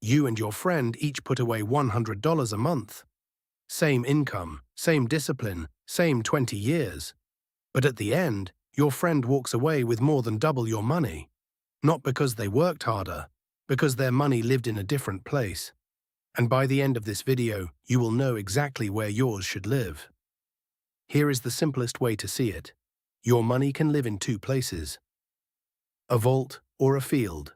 You and your friend each put away $100 a month. Same income, same discipline, same 20 years. But at the end, your friend walks away with more than double your money. Not because they worked harder, because their money lived in a different place. And by the end of this video, you will know exactly where yours should live. Here is the simplest way to see it. Your money can live in two places: a vault or a field.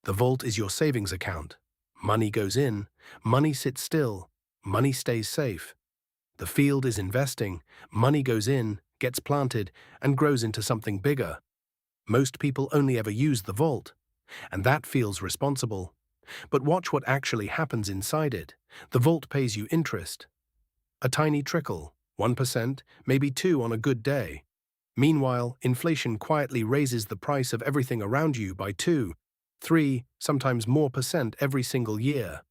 The vault is your savings account. Money goes in, money sits still, money stays safe. The field is investing, money goes in, gets planted, and grows into something bigger. Most people only ever use the vault, and that feels responsible. But watch what actually happens inside it. The vault pays you interest. A tiny trickle, 1%, maybe 2% on a good day. Meanwhile, inflation quietly raises the price of everything around you by 2, 3, sometimes more percent every single year.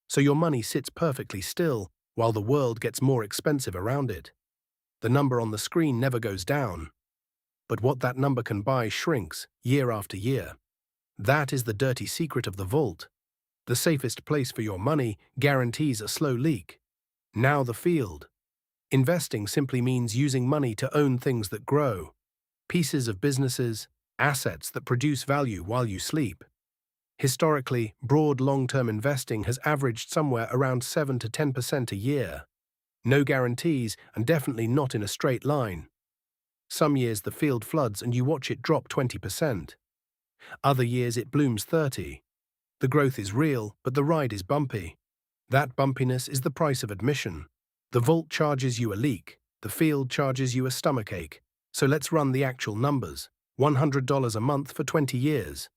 So your money sits perfectly still while the world gets more expensive around it. The number on the screen never goes down. But what that number can buy shrinks year after year. That is the dirty secret of the vault. The safest place for your money guarantees a slow leak. Now the field. Investing simply means using money to own things that grow. Pieces of businesses, assets that produce value while you sleep. Historically, broad long-term investing has averaged somewhere around 7 to 10% a year. No guarantees, and definitely not in a straight line. Some years the field floods and you watch it drop 20%. Other years it blooms 30%. The growth is real, but the ride is bumpy. That bumpiness is the price of admission. The vault charges you a leak, the field charges you a stomachache. So let's run the actual numbers. $100 a month for 20 years.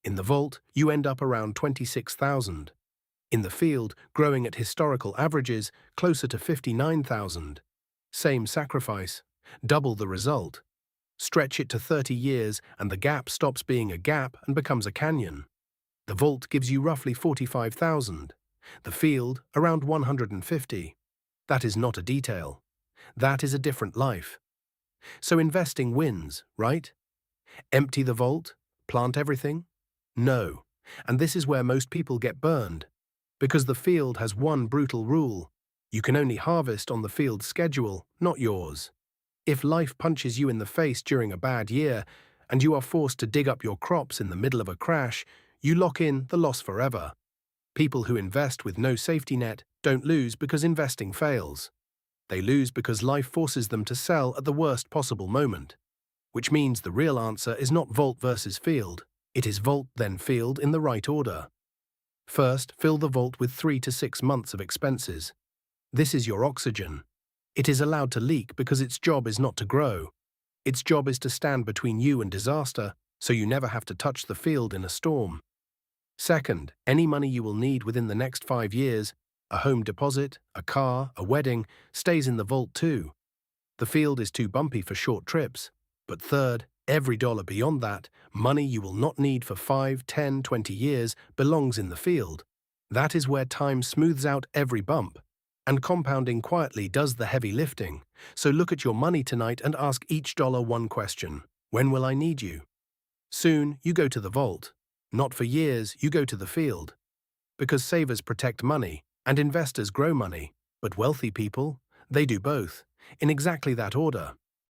In the vault, you end up around $26,000. In the field, growing at historical averages, closer to $59,000. Same sacrifice, double the result. Stretch it to 30 years and the gap stops being a gap and becomes a canyon. The vault gives you roughly $45,000. The field, around $150,000. That is not a detail. That is a different life. So investing wins, right? Empty the vault? Plant everything? No. And this is where most people get burned. Because the field has one brutal rule. You can only harvest on the field's schedule, not yours. If life punches you in the face during a bad year, and you are forced to dig up your crops in the middle of a crash, you lock in the loss forever. People who invest with no safety net don't lose because investing fails. They lose because life forces them to sell at the worst possible moment. Which means the real answer is not vault versus field. It is vault then field in the right order. First, fill the vault with 3 to 6 months of expenses. This is your oxygen. It is allowed to leak because its job is not to grow. Its job is to stand between you and disaster, so you never have to touch the field in a storm. Second, any money you will need within the next 5 years, a home deposit, a car, a wedding, stays in the vault too. The field is too bumpy for short trips. But third, every dollar beyond that, money you will not need for 5, 10, 20 years, belongs in the field. That is where time smooths out every bump. And compounding quietly does the heavy lifting. So look at your money tonight and ask each dollar one question: when will I need you? Soon, you go to the vault. Not for years, you go to the field. Because savers protect money, and investors grow money. But wealthy people, they do both, in exactly that order.